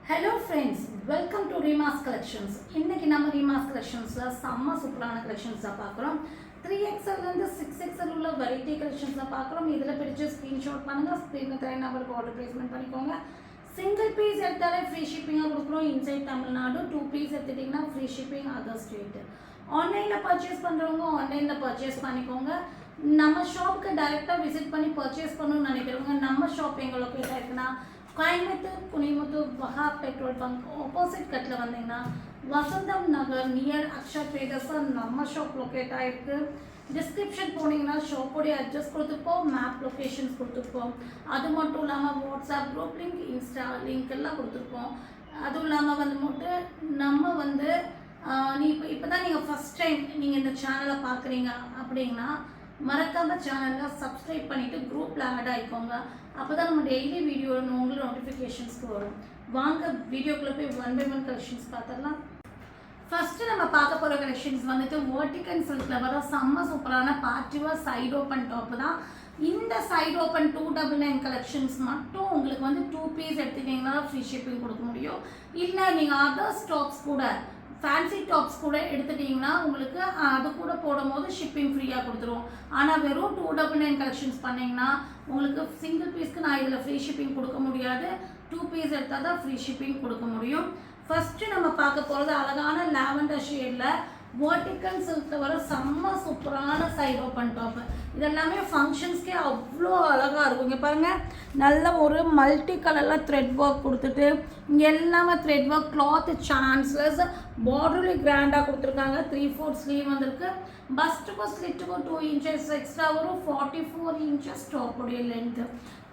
Hello friends, welcome to Rima's Collections. இன்னைக்கு நம்ம Rima's Collectionsல செம்ம சூப்பரான கலெக்ஷன்ஸா பார்க்குறோம். 3XL இருந்து 6XL உள்ள வெரைட்டி கலெக்ஷன்ஸா பார்க்குறோம். இதில் பிடிச்ச ஸ்க்ரீன்ஷாட் பண்ணுங்க, ஸ்க்ரீனில் தர நம்பருக்கு ஆர்டர் ப்ளேஸ்மெண்ட் பண்ணிக்கோங்க. சிங்கிள் பீஸ் எடுத்தாலே ஃப்ரீ ஷிப்பிங்காக கொடுக்குறோம். இன்சைட் தமிழ்நாடு 2 பீஸ் எடுத்துட்டிங்கன்னா ஃப்ரீ ஷிப்பிங் அதர் ஸ்டேட். ஆன்லைனில் பர்ச்சேஸ் பண்ணுறவங்க ஆன்லைனில் பர்ச்சேஸ் பண்ணிக்கோங்க. நம்ம ஷாப்புக்கு டைரெக்டாக விசிட் பண்ணி பர்ச்சேஸ் பண்ணணும்னு நினைக்கிறவங்க நம்ம ஷாப் எங்கே லொக்கேட் ஆயிருக்குன்னா கோயம்புத்தூர் குனிமுத்தூர் வஹா பெட்ரோல் பங்க் ஆப்போசிட் கட்டில் வந்தீங்கன்னா வசந்தம் நகர் நியர் அக்ஷா ட்ரேடர்ஸ் நம்ம ஷாப் லொக்கேட் ஆகிருக்கு. டிஸ்கிரிப்ஷன் போனீங்கன்னா ஷாப்போடைய அட்ரஸ் கொடுத்துருப்போம், மேப் லொக்கேஷன்ஸ் கொடுத்துருப்போம். அது மட்டும் இல்லாமல் WhatsApp group link, Insta link எல்லாம் கொடுத்துருப்போம். அதுவும் இல்லாமல் நம்ம இப்போ தான் நீங்கள் ஃபஸ்ட் டைம் நீங்கள் இந்த சேனலை பார்க்குறீங்க அப்படின்னா மறக்காம சேனலை சப்ஸ்கிரைப் பண்ணிவிட்டு குரூப்பில் ஆட் ஆகிக்கோங்க. அப்போ தான் நம்ம டெய்லி வீடியோ உங்களுக்கு நோட்டிஃபிகேஷன்ஸ்க்கு வரும். வாங்க வீடியோக்குள்ளே போய் 1 by 1 கலெக்ஷன்ஸ் பார்த்துடலாம். ஃபஸ்ட்டு நம்ம பார்க்க போகிற கலெக்ஷன்ஸ் வெர்டிகல் சில்கில் வர செம்ம சூப்பரான பார்ட்டிவாக சைடு ஓப்பன் டாப்பு தான். இந்த சைடு ஓப்பன் 299 கலெக்ஷன்ஸ் மட்டும் உங்களுக்கு 2 பீஸ் எடுத்துக்கிட்டிங்கன்னா ஃப்ரீ ஷிப்பிங் கொடுக்க முடியும். இல்லை நீங்கள் அதர்ஸ் டாப்ஸ் கூட ஃபேன்சி டாப்ஸ் கூட எடுத்துட்டிங்கன்னா உங்களுக்கு அது கூட போடும்போது ஷிப்பிங் ஃப்ரீயாக கொடுத்துருவோம். ஆனால் வெறும் 299 கலெக்ஷன்ஸ் பண்ணிங்கன்னா உங்களுக்கு சிங்கிள் பீஸ்க்கு நான் இதில் ஃப்ரீ ஷிப்பிங் கொடுக்க முடியாது. 2 பீஸ் எடுத்தால் தான் ஃப்ரீ ஷிப்பிங் கொடுக்க முடியும். ஃபஸ்ட்டு நம்ம பார்க்க போகிறது அழகான லாவெண்டர் ஷேடில் வெர்டிகல் சில்கில் வர செம்ம சூப்பரான சைடு ஓப்பன் டாப்பு. இதெல்லாமே ஃபங்க்ஷன்ஸ்க்கே அவ்வளோ அழகாக இருக்கும். இங்கே பாருங்கள், நல்ல ஒரு மல்டி கலரில் த்ரெட் ஒர்க் கொடுத்துட்டு இங்கே எல்லாமே த்ரெட் ஒர்க், கிளாத் சான்ஸ்லெஸ், பார்டர்லி கிராண்டாக கொடுத்துருக்காங்க. 3/4 ஸ்லீவ் வந்திருக்கு. பஸ்ட்டுக்கும் ஸ்லிட்டுக்கும் 2 inches எக்ஸ்ட்ரா வரும். 44 inches டாப்புடைய length.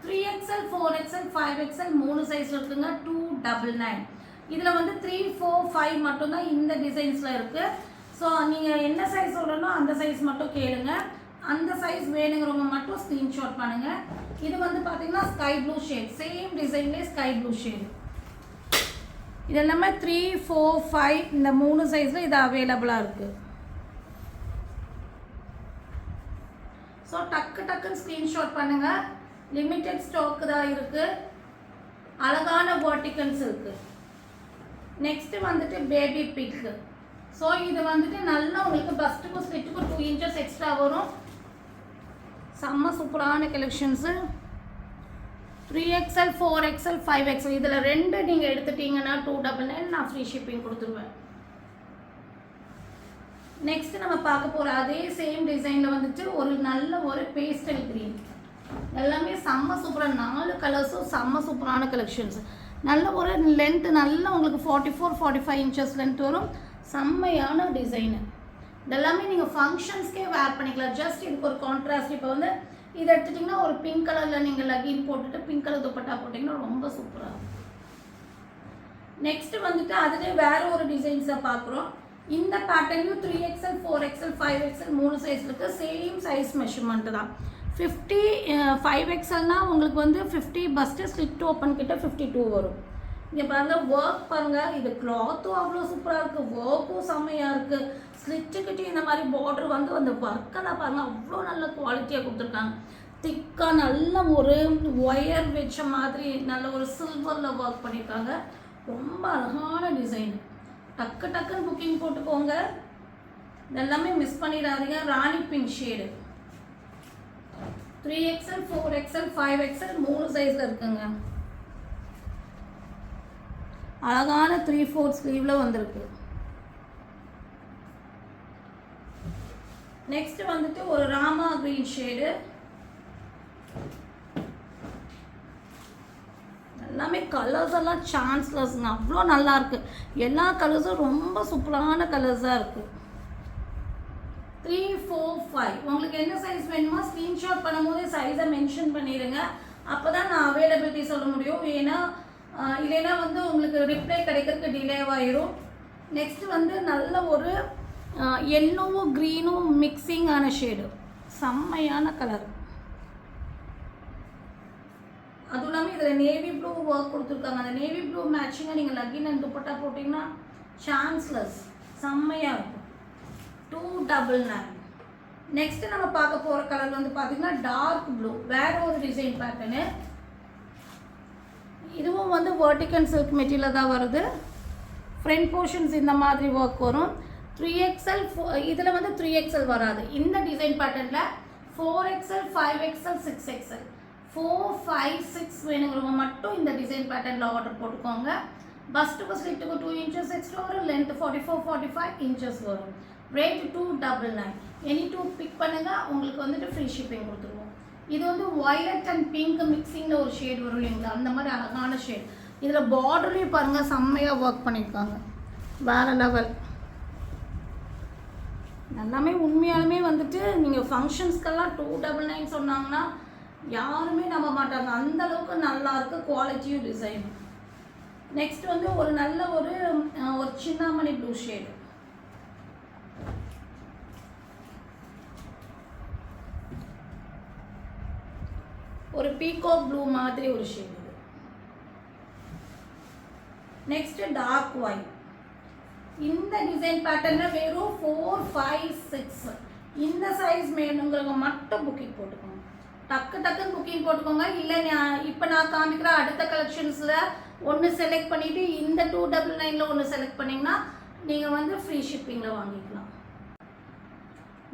3XL 4XL 5XL 3 size இருக்குங்க. 299. இதில் 3, 4, 5 மட்டும்தான் இந்த டிசைன்ஸில் இருக்குது. ஸோ நீங்கள் என்ன சைஸ் சொல்லணும் அந்த சைஸ் மட்டும் கேளுங்க. அந்த சைஸ் வேணுங்கிறவங்க மட்டும் ஸ்க்ரீன்ஷாட் பண்ணுங்கள். இது பார்த்தீங்கன்னா ஸ்கை ப்ளூ ஷேட், சேம் டிசைன்லேயே ஸ்கை ப்ளூ ஷேடு. இது எல்லாமே 3, 4, 5 இந்த 3 சைஸில் இது அவைலபிளாக இருக்குது. ஸோ டக்குன்னு ஸ்க்ரீன்ஷாட் பண்ணுங்கள். லிமிட்டட் ஸ்டாக்கு தான் இருக்குது. அழகான வெர்டிகல்ஸ் இருக்குது. Next baby pink. ஸோ இது நல்லா உங்களுக்கு பஸ்ட்டுக்கும் ஸ்லிட்டுக்கும் 2 inches எக்ஸ்ட்ரா வரும். செம்ம சூப்பரான கலெக்ஷன்ஸு. 3XL 4XL 5XL இதில் 2 நீங்கள் எடுத்துட்டீங்கன்னா 299 நான் ஃப்ரீ ஷிப்பிங் கொடுத்துருவேன். நெக்ஸ்ட்டு நம்ம பார்க்க போகிற அதே சேம் டிசைனில் ஒரு நல்ல ஒரு பேஸ்டல் க்ரீன். எல்லாமே செம்ம சூப்பராக 4 கலர்ஸும் செம்ம சூப்பரான கலெக்ஷன்ஸ். நல்ல ஒரு லென்த்து நல்லா உங்களுக்கு 44, 45 inches லென்த் வரும். செம்மையான டிசைனு. இதெல்லாமே நீங்கள் ஃபங்க்ஷன்ஸ்க்கே வேர் பண்ணிக்கலாம். ஜஸ்ட் இதுக்கு ஒரு கான்ட்ராஸ்ட். இப்போ இதை எடுத்துட்டிங்கன்னா ஒரு பிங்க் கலரில் நீங்கள் லகின் போட்டுட்டு பிங்க் கலர் துப்பட்டா போட்டிங்கன்னா ரொம்ப சூப்பராக இருக்கும். நெக்ஸ்ட்டு அதிலே வேறு ஒரு டிசைன்ஸை பார்க்குறோம். இந்த பேட்டர்ன்லையும் 3XL 4XL 5XL 3 சைஸ் இருக்குது. சேம் சைஸ் மெஷர்மெண்ட்டு தான். 50 5XLனால் உங்களுக்கு 50 பஸ்ட்டு ஸ்லிட் ஓப்பன் கிட்ட 52 வரும். இங்கே பாருங்கள், ஒர்க் பாருங்கள். இது கிளாத்தும் அவ்வளோ சூப்பராக இருக்குது, ஒர்க்கும் செம்மையாக இருக்குது. ஸ்லிட்டுக்கிட்டே இந்த மாதிரி பார்டர் அந்த ஒர்க்கெல்லாம் பாருங்கள் அவ்வளோ நல்ல குவாலிட்டியாக கொடுத்துருக்காங்க. திக்காக நல்ல ஒரு ஒயர் வச்ச மாதிரி நல்ல ஒரு சில்வரில் ஒர்க் பண்ணியிருக்காங்க. ரொம்ப அழகான டிசைன். டக்குன்னு புக்கிங் போட்டுக்கோங்க. இதெல்லாமே மிஸ் பண்ணிடாதீங்க. ராணி pink shade. 3XL 4XL 5XL 3 சைஸில் இருக்குங்க. அழகான 3/4 ஸ்லீவில் வந்திருக்கு. நெக்ஸ்ட் ஒரு ராமா கிரீன் ஷேடு. எல்லாமே கலர்ஸ் எல்லாம் சான்ஸ்லெஸ்ங்க, அவ்வளோ நல்லா இருக்குது. எல்லா கலர்ஸும் ரொம்ப சூப்பரான கலர்ஸாக இருக்குது. 3, 4, 5 உங்களுக்கு என்ன சைஸ் வேணுமோ ஸ்க்ரீன்ஷாட் பண்ணும்போது சைஸை மென்ஷன் பண்ணிடுங்க. அப்போ தான் நான் அவைலபிலிட்டி சொல்ல முடியும். இல்லைன்னா உங்களுக்கு ரிப்ளை கிடைக்கிறதுக்கு டிலே ஆயிரும். நெக்ஸ்ட்டு நல்ல ஒரு எல்லோவும் க்ரீனும் மிக்சிங்கான ஷேடு. செம்மையான கலர். அதுவும் இல்லாமல் இதில் நேவி ப்ளூ ஒர்க் கொடுத்துருக்காங்க. அந்த நேவி ப்ளூ மேட்சிங்காக நீங்கள் லகின் அண்ட் துப்பட்டா போட்டிங்கன்னா சான்ஸ்லெஸ் செம்மையாக இருக்கும். 299. நெக்ஸ்ட்டு நம்ம பார்க்க போகிற கலர் பார்த்தீங்கன்னா டார்க் ப்ளூ. வேறு ஒரு டிசைன் பேட்டர்னு. இதுவும் வந்து வெர்டிக்கல் சில்க் மெட்டீரியல் தான் வருது. ஃப்ரண்ட் போர்ஷன்ஸ் இந்த மாதிரி ஒர்க் வரும். 3XL இதில் வந்து 3XL வராது. இந்த டிசைன் பேட்டர்னில் 4XL 5XL 6XL 4 5 6 வேணுங்கிறவங்க மட்டும் இந்த டிசைன் பேட்டர்னில் ஆர்டர் போட்டுக்கோங்க. பஸ்ட்டுக்கு ஸ்லிட்டுக்கு 2 இன்ச்சஸ் எக்ஸ்ட்ரா வரும். லென்த் 44-45 இன்ச்சஸ் வரும். ரேட் 299. எனி 2 பிக் பண்ணுங்கள், உங்களுக்கு வந்துட்டு ஃப்ரீ ஷிப்பிங் கொடுத்துருவோம். இது வந்து வயலட் அண்ட் பிங்க் மிக்சிங்கில் ஒரு ஷேட் வரும் இல்லைங்களா, அந்த மாதிரி அழகான ஷேட். இதில் பார்டர்லேயும் பாருங்கள் செம்மையாக ஒர்க் பண்ணியிருக்காங்க, வேறு லெவல். எல்லாமே உண்மையாலுமே வந்துட்டு நீங்கள் ஃபங்க்ஷன்ஸ்க்கெல்லாம் 299 சொன்னாங்கன்னா யாருமே நம்ப மாட்டாங்க, அந்தளவுக்கு நல்லா இருக்குது குவாலிட்டியும் டிசைனும். நெக்ஸ்ட் வந்து ஒரு நல்ல ஒரு சின்னாமணி ப்ளூ ஷேடு. ஒரு பீகாக் ப்ளூ மாதிரி ஒரு ஷேடு. Next dark white. இந்த டிசைன் பேட்டர்னில் வெறும் 4 5 6 இந்த சைஸ் வேணுங்கிறவங்க மட்டும் புக்கிங் போட்டுக்கோங்க. டக்குன்னு புக்கிங் போட்டுக்கோங்க. இல்லை இப்போ நான் காமிக்கிற அடுத்த கலெக்ஷன்ஸில் ஒன்று செலக்ட் பண்ணிவிட்டு இந்த 299 ஒன்று செலக்ட் பண்ணிங்கன்னா நீங்கள் வந்து ஃப்ரீ ஷிப்பிங்கில் வாங்கிக்கலாம்.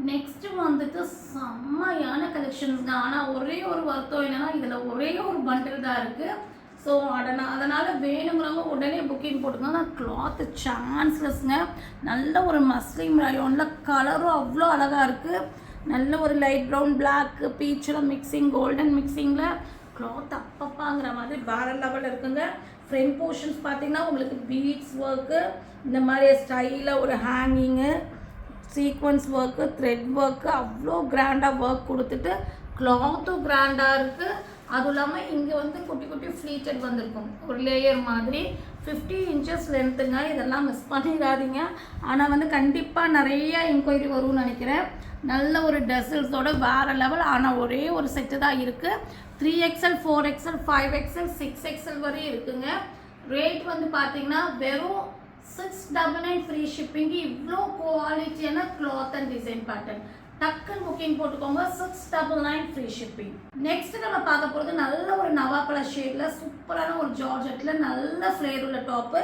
நெக்ஸ்ட்டு வந்துட்டு செம்மையான கலெக்ஷன்ஸ் தான். ஆனால் ஒரே ஒரு வருத்தம் என்னென்னா இதில் ஒரே ஒரு பண்டில் தான் இருக்குது. ஸோ அதனால் வேணுங்கிறவங்க உடனே புக்கிங் போட்டுக்கோங்க. கிளாத்து சான்ஸ்லெஸ்ங்க. நல்ல ஒரு மஸ்லிம் ரயோனில் கலரும் அவ்வளோ அழகாக இருக்குது. நல்ல ஒரு லைட் ப்ரௌன் பிளாக் பீச்சில் மிக்சிங் கோல்டன் மிக்சிங்கில் கிளாத் அப்பப்பாங்கிற மாதிரி வேறு லெவலில் இருக்குங்க. ஃப்ரண்ட் போர்ஷன்ஸ் பார்த்திங்கன்னா உங்களுக்கு பீட்ஸ் ஒர்க்கு, இந்த மாதிரி ஸ்டைலில் ஒரு hanging, sequence work, thread work, அவ்வளோ கிராண்டாக ஒர்க் கொடுத்துட்டு கிளாத்தும் கிராண்டாக இருக்குது. அதுவும் இல்லாமல் இங்கே வந்து குட்டி குட்டி ஃப்ளீட்டட் வந்திருக்கும் ஒரு லேயர் மாதிரி. 50 இன்ச்சஸ் லென்த்துங்க. இதெல்லாம் மிஸ் பண்ணிடாதீங்க. ஆனால் வந்து கண்டிப்பாக நிறைய என்கொயரி வரும்னு நினைக்கிறேன். நல்ல ஒரு டெசல்ஸோட வேறு லெவல். ஆனால் ஒரே ஒரு செட்டு தான் இருக்குது. 3XL 4XL 5XL 6XL வரையும் இருக்குங்க. ரேட் வந்து பார்த்திங்கன்னா வெறும் 699 ஃப்ரீ ஷிப்பிங்கு. இவ்வளோ குவாலிட்டியான கிளாத் அண்ட் டிசைன் பேட்டர்ன். டக்குன்னு புக்கிங் போட்டுக்கோங்க. 699 ஃப்ரீ ஷிப்பிங். நெக்ஸ்ட் நம்ம பார்க்க போகிறது நல்ல ஒரு நவா கலர் ஷேடில் சூப்பரான ஒரு ஜார்ஜெட்டில் நல்ல ஃப்ளேர் உள்ள top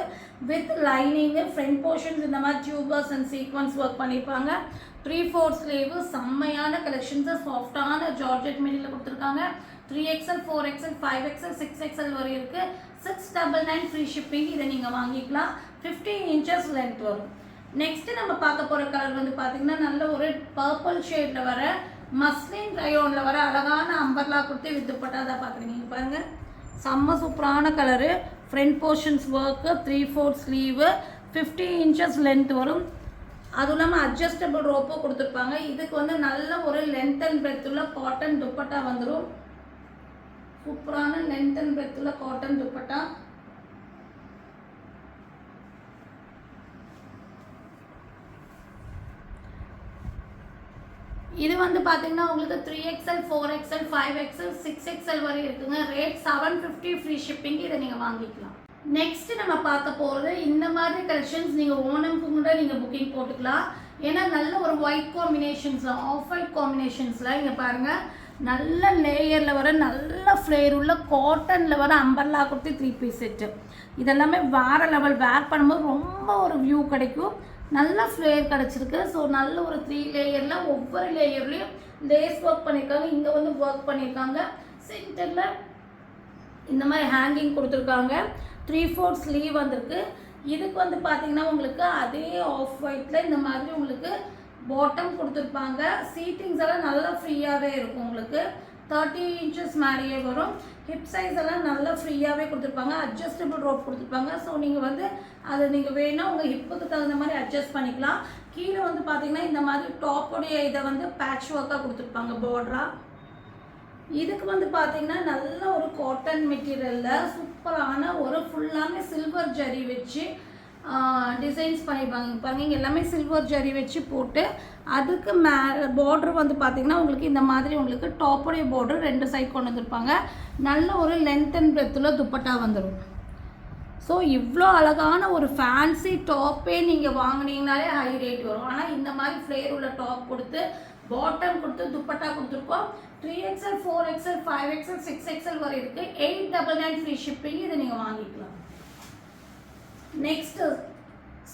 with lining. Front portions இந்த மாதிரி டியூபர்ஸ் அண்ட் சீக்வன்ஸ் ஒர்க் பண்ணியிருப்பாங்க. 3/4 ஸ்லீவு. செம்மையான கலெக்ஷன்ஸு சாஃப்டான ஜார்ஜெட் மெட்டீரியல் கொடுத்துருக்காங்க. 3XL 4XL 5XL 6XL வரை இருக்குது. 699 ஃப்ரீ ஷிப்பிங். இதை நீங்கள் வாங்கிக்கலாம். 15 இன்ச்சஸ் லென்த் வரும். நெக்ஸ்ட்டு நம்ம பார்க்க போகிற கலர் வந்து பார்த்திங்கன்னா நல்ல ஒரு பர்பிள் ஷேடில் வர மஸ்லின் ரயோனில் வர அழகான அம்பர்லா கொடுத்து வித்துப்பட்டா தான் பார்க்குறீங்க. பாருங்கள் செம்ம சூப்பரான colour. Front portions work, 3/4 sleeve, 50 inches length வரும். அதுவும் இல்லாமல் அட்ஜஸ்டபிள் ரோப்போ கொடுத்துருப்பாங்க. இதுக்கு வந்து நல்ல ஒரு லென்த் அண்ட் பிரெத் உள்ள காட்டன் துப்பட்டா வந்துடும். சூப்பரான லென்த் அண்ட் பிரெத் உள்ள காட்டன் துப்பட்டா. இது வந்து பார்த்தீங்கன்னா உங்களுக்கு 3XL 4XL 5XL 6XL வரை இருக்குங்க. Rate 750 free shipping. இதை நீங்கள் வாங்கிக்கலாம். நெக்ஸ்ட் நம்ம பார்க்க போகிறது இந்த மாதிரி கலெக்ஷன்ஸ் நீங்கள் ஓணம்க்கு கூட நீங்கள் புக்கிங் போட்டுக்கலாம். ஏன்னா நல்ல ஒரு ஒயிட் காம்பினேஷன்ஸில் ஆஃப் ஒயிட் காம்பினேஷன்ஸில் இங்கே பாருங்கள் நல்ல லேயரில் வர நல்ல ஃப்ளேர் உள்ள காட்டனில் வர அம்பர்லா கொடுத்து 3 பீஸ் செட்டு. இதெல்லாமே வேறு லெவல். வேர் பண்ணும்போது ரொம்ப ஒரு வியூ கிடைக்கும். நல்ல ஃப்ளேர் கிடச்சிருக்கு. ஸோ நல்ல ஒரு 3 லேயரில் ஒவ்வொரு லேயர்லேயும் லேஸ் ஒர்க் பண்ணியிருக்காங்க. இங்கே வந்து ஒர்க் பண்ணியிருக்காங்க. சென்டரில் இந்த மாதிரி ஹேங்கிங் கொடுத்துருக்காங்க. 3/4 ஸ்லீவ் வந்திருக்கு. இதுக்கு வந்து பார்த்திங்கன்னா உங்களுக்கு அதே ஆஃப் ஒயிட்டில் இந்த மாதிரி உங்களுக்கு பாட்டம் கொடுத்துருப்பாங்க. சீட்டிங்ஸ் எல்லாம் நல்லா ஃப்ரீயாகவே இருக்கும். உங்களுக்கு 30 இன்ச்சஸ் மேலேயே வரும். ஹிப் சைஸ் எல்லாம் நல்லா ஃப்ரீயாகவே கொடுத்துருப்பாங்க. அட்ஜஸ்டபிள் ரோப் கொடுத்துருப்பாங்க. ஸோ நீங்கள் வந்து அதை நீங்கள் வேணால் உங்கள் ஹிப்புக்கு தகுந்த மாதிரி அட்ஜஸ்ட் பண்ணிக்கலாம். கீழே வந்து பார்த்திங்கன்னா இந்த மாதிரி டாப்போடைய இதை வந்து பேட்ச் ஒர்க்காக கொடுத்துருப்பாங்க பார்டராக. இதுக்கு வந்து பார்த்திங்கன்னா நல்ல ஒரு காட்டன் மெட்டீரியலில் சூப்பரான ஒரு ஃபுல்லாமே சில்வர் ஜரி வச்சு டிசைன்ஸ் பண்ணியிருப்பாங்க. பாருங்க இங்கே எல்லாமே சில்வர் ஜரி வச்சு போட்டு அதுக்கு பார்டர் வந்து பார்த்திங்கன்னா உங்களுக்கு இந்த மாதிரி உங்களுக்கு டாப்போடைய பார்டர் 2 சைட் கொண்டு வந்துருப்பாங்க. நல்ல ஒரு லென்த் அண்ட் பிரெத்தில் துப்பட்டா வந்துடும். ஸோ இவ்வளோ அழகான ஒரு ஃபேன்சி டாப்பே நீங்கள் வாங்கினீங்கனாலே ஹை ரேட் வரும். ஆனால் இந்த மாதிரி ஃப்ளேர் உள்ள டாப் கொடுத்து பாட்டம் கொடுத்து துப்பட்டா கொடுத்துருக்கோம். 3XL 4XL 5XL 6XL வரை இருக்குது. 899 ஃப்ரீ ஷிப்பிங். இதை நீங்கள் வாங்கிக்கலாம். நெக்ஸ்ட்டு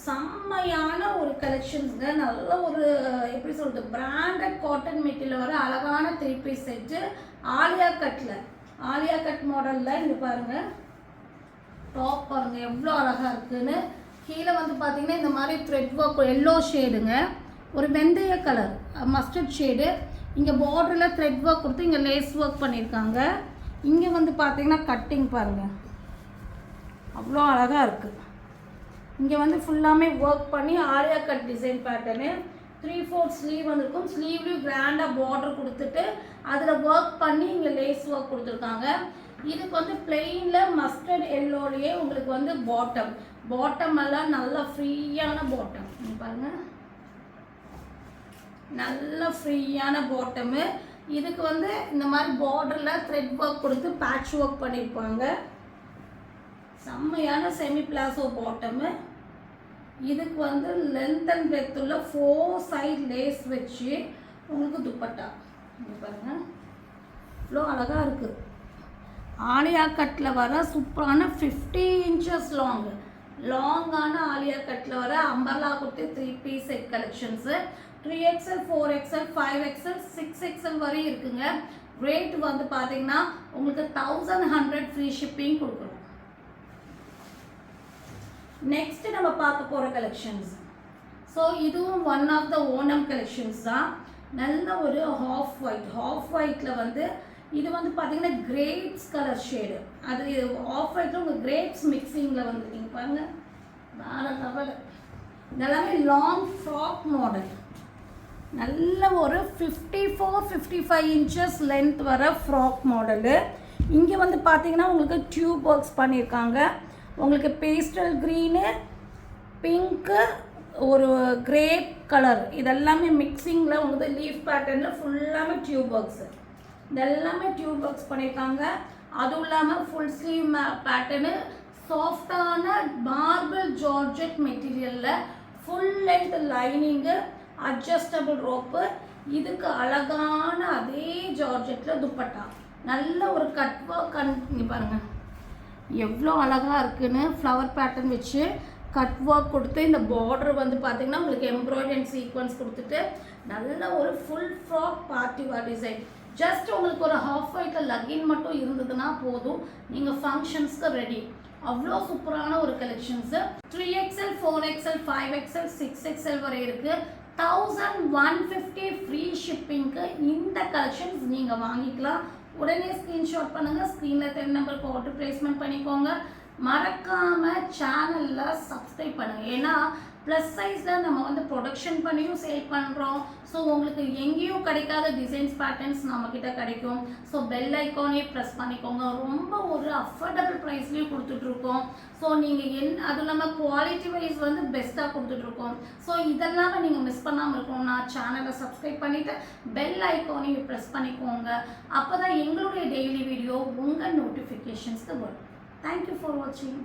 செம்மையான ஒரு கலெக்ஷன்ஸுங்க. நல்ல ஒரு எப்படி சொல்கிறது, பிராண்டட் காட்டன் மெட்டீரியல் வர அழகான 3 பீஸ் செட்டு. ஆலியா கட் மாடலில் இங்கே பாருங்கள். டாப் பாருங்கள் எவ்வளோ அழகாக இருக்குதுன்னு. கீழே வந்து பார்த்தீங்கன்னா இந்த மாதிரி த்ரெட் ஒர்க் எல்லோ ஷேடுங்க, ஒரு வெந்தய கலர் மஸ்டர்ட் ஷேடு. இங்கே பார்டரில் த்ரெட் ஒர்க் கொடுத்து இங்கே லேஸ் ஒர்க் பண்ணியிருக்காங்க. இங்கே வந்து பார்த்தீங்கன்னா கட்டிங் பாருங்கள் அவ்வளோ அழகாக இருக்குது. இங்கே வந்து ஃபுல்லாமே ஒர்க் பண்ணி Alia cut design pattern. 3/4 sleeve வந்திருக்கும். ஸ்லீவ்லேயும் கிராண்டாக பார்டர் கொடுத்துட்டு அதில் ஒர்க் பண்ணி இங்கே லேஸ் ஒர்க் கொடுத்துருக்காங்க. இதுக்கு வந்து பிளெயினில் மஸ்டர்ட் எல்லோலேயே உங்களுக்கு வந்து பாட்டம் எல்லாம் நல்லா ஃப்ரீயான பாட்டம். பாருங்கள் நல்ல ஃப்ரீயான பாட்டமு. இதுக்கு வந்து இந்த மாதிரி பார்டரில் த்ரெட் ஒர்க் கொடுத்து பேட்ச் ஒர்க் பண்ணியிருப்பாங்க. செம்மையான செமி பிளாசோ பாட்டமு. இதுக்கு வந்து லென்த் அண்ட் பிரெத் உள்ள 4 சைட் லேஸ் வச்சு உங்களுக்கு துப்பட்டா. பாருங்கள் இவ்வளோ அழகாக இருக்குது. ஆலியா கட்டில் வர சூப்பரான 50 inches லாங்கான ஆலியா கட்டில் வர அம்பர்லா கொடுத்து 3 piece set collections. 3XL 4XL 5XL 6XL வரை இருக்குங்க. ரேட் வந்து பார்த்தீங்கன்னா உங்களுக்கு 1100 ஃப்ரீ ஷிப்பிங் கொடுக்குறோம். நெக்ஸ்ட் நம்ம பார்க்க போகிற கலெக்ஷன்ஸ். ஸோ இதுவும் one of the Onam collections தான். நல்ல ஒரு ஹாஃப் ஒயிட்டில் வந்து இது வந்து பார்த்தீங்கன்னா கிரேப்ஸ் கலர் ஷேடு. அது ஆஃப் ஒயிட்டில் உங்கள் கிரேப்ஸ் மிக்சிங்கில் வந்துருக்கீங்க பாருங்கள். வேறு லெவல். இதெல்லாமே லாங் ஃப்ராக் மாடல். நல்ல ஒரு 54-55 inches லென்த் வர ஃப்ராக் மாடலு. இங்கே வந்து பார்த்தீங்கன்னா உங்களுக்கு டியூப் ஒர்க்ஸ் பண்ணியிருக்காங்க. உங்களுக்கு பேஸ்டல் க்ரீனு, பிங்க்கு, ஒரு கிரேப் கலர், இதெல்லாமே மிக்சிங்கில் உங்களுக்கு லீஃப் பேட்டர்னில் ஃபுல்லாமே டியூப் ஒர்க்ஸு. இதெல்லாமே டியூப் ஒர்க்ஸ் பண்ணியிருக்காங்க. அதுவும் இல்லாமல் ஃபுல் ஸ்லீவ் பேட்டர்னு சாஃப்டான மார்பிள் ஜார்ஜெட் மெட்டீரியலில் full length lining, adjustable rope. இதுக்கு அழகான அதே ஜார்ஜெட்டில் துப்பட்டா. நல்ல ஒரு கட் ஒர்க். இங்கே பாருங்கள் எவ்வளோ அழகாக இருக்குதுன்னு. ஃப்ளவர் பேட்டர்ன் வச்சு கட் ஒர்க் கொடுத்து இந்த பார்டர் வந்து பார்த்திங்கன்னா உங்களுக்கு எம்ப்ராய்டரி அண்ட் சீக்வன்ஸ் கொடுத்துட்டு நல்ல ஒரு full frock party wear design. Just உங்களுக்கு ஒரு ஹாஃப் ஒயிட்டில் லக்கின் மட்டும் இருந்ததுன்னா போதும், நீங்கள் ஃபங்க்ஷன்ஸ்க்கு ரெடி. அவ்வளோ சூப்பரான ஒரு collections. 3XL 4XL 5XL 6XL வரை இருக்குது. 1150 ஃப்ரீ ஷிப்பிங்க்கு இந்த கலெக்ஷன்ஸ் நீங்கள் வாங்கிக்கலாம். உடனே ஸ்க்ரீன்ஷாட் பண்ணுங்கள். ஸ்க்ரீனில் 10 நம்பருக்கு ஆர்டர் ப்ளேஸ்மெண்ட் பண்ணிக்கோங்க. மறக்காமல் சேனலில் சப்ஸ்கிரைப் பண்ணுங்கள். ஏன்னா ப்ளஸ் சைஸில் நம்ம வந்து ப்ரொடக்ஷன் பண்ணியும் சேல் பண்ணுறோம். ஸோ உங்களுக்கு எங்கேயும் கிடைக்காத டிசைன்ஸ் பேட்டர்ன்ஸ் நம்மக்கிட்ட கிடைக்கும். ஸோ பெல் ஐக்கானே ப்ரெஸ் பண்ணிக்கோங்க. ரொம்ப ஒரு அஃபோர்டபுள் ப்ரைஸ்லேயும் கொடுத்துட்ருக்கோம். ஸோ நீங்கள் அதுவும் இல்லாமல் குவாலிட்டி வைஸ் வந்து பெஸ்ட்டாக கொடுத்துட்ருக்கோம். ஸோ இதெல்லாம் நீங்கள் மிஸ் பண்ணாமல் இருக்கணும்னா சேனலை சப்ஸ்கிரைப் பண்ணிவிட்டு பெல் ஐக்கானையும் ப்ரெஸ் பண்ணிக்கோங்க. அப்போ தான் எங்களுடைய டெய்லி வீடியோ உங்கள் நோட்டிஃபிகேஷன்ஸ்க்கு வரும். தேங்க்யூ ஃபார் வாட்சிங்.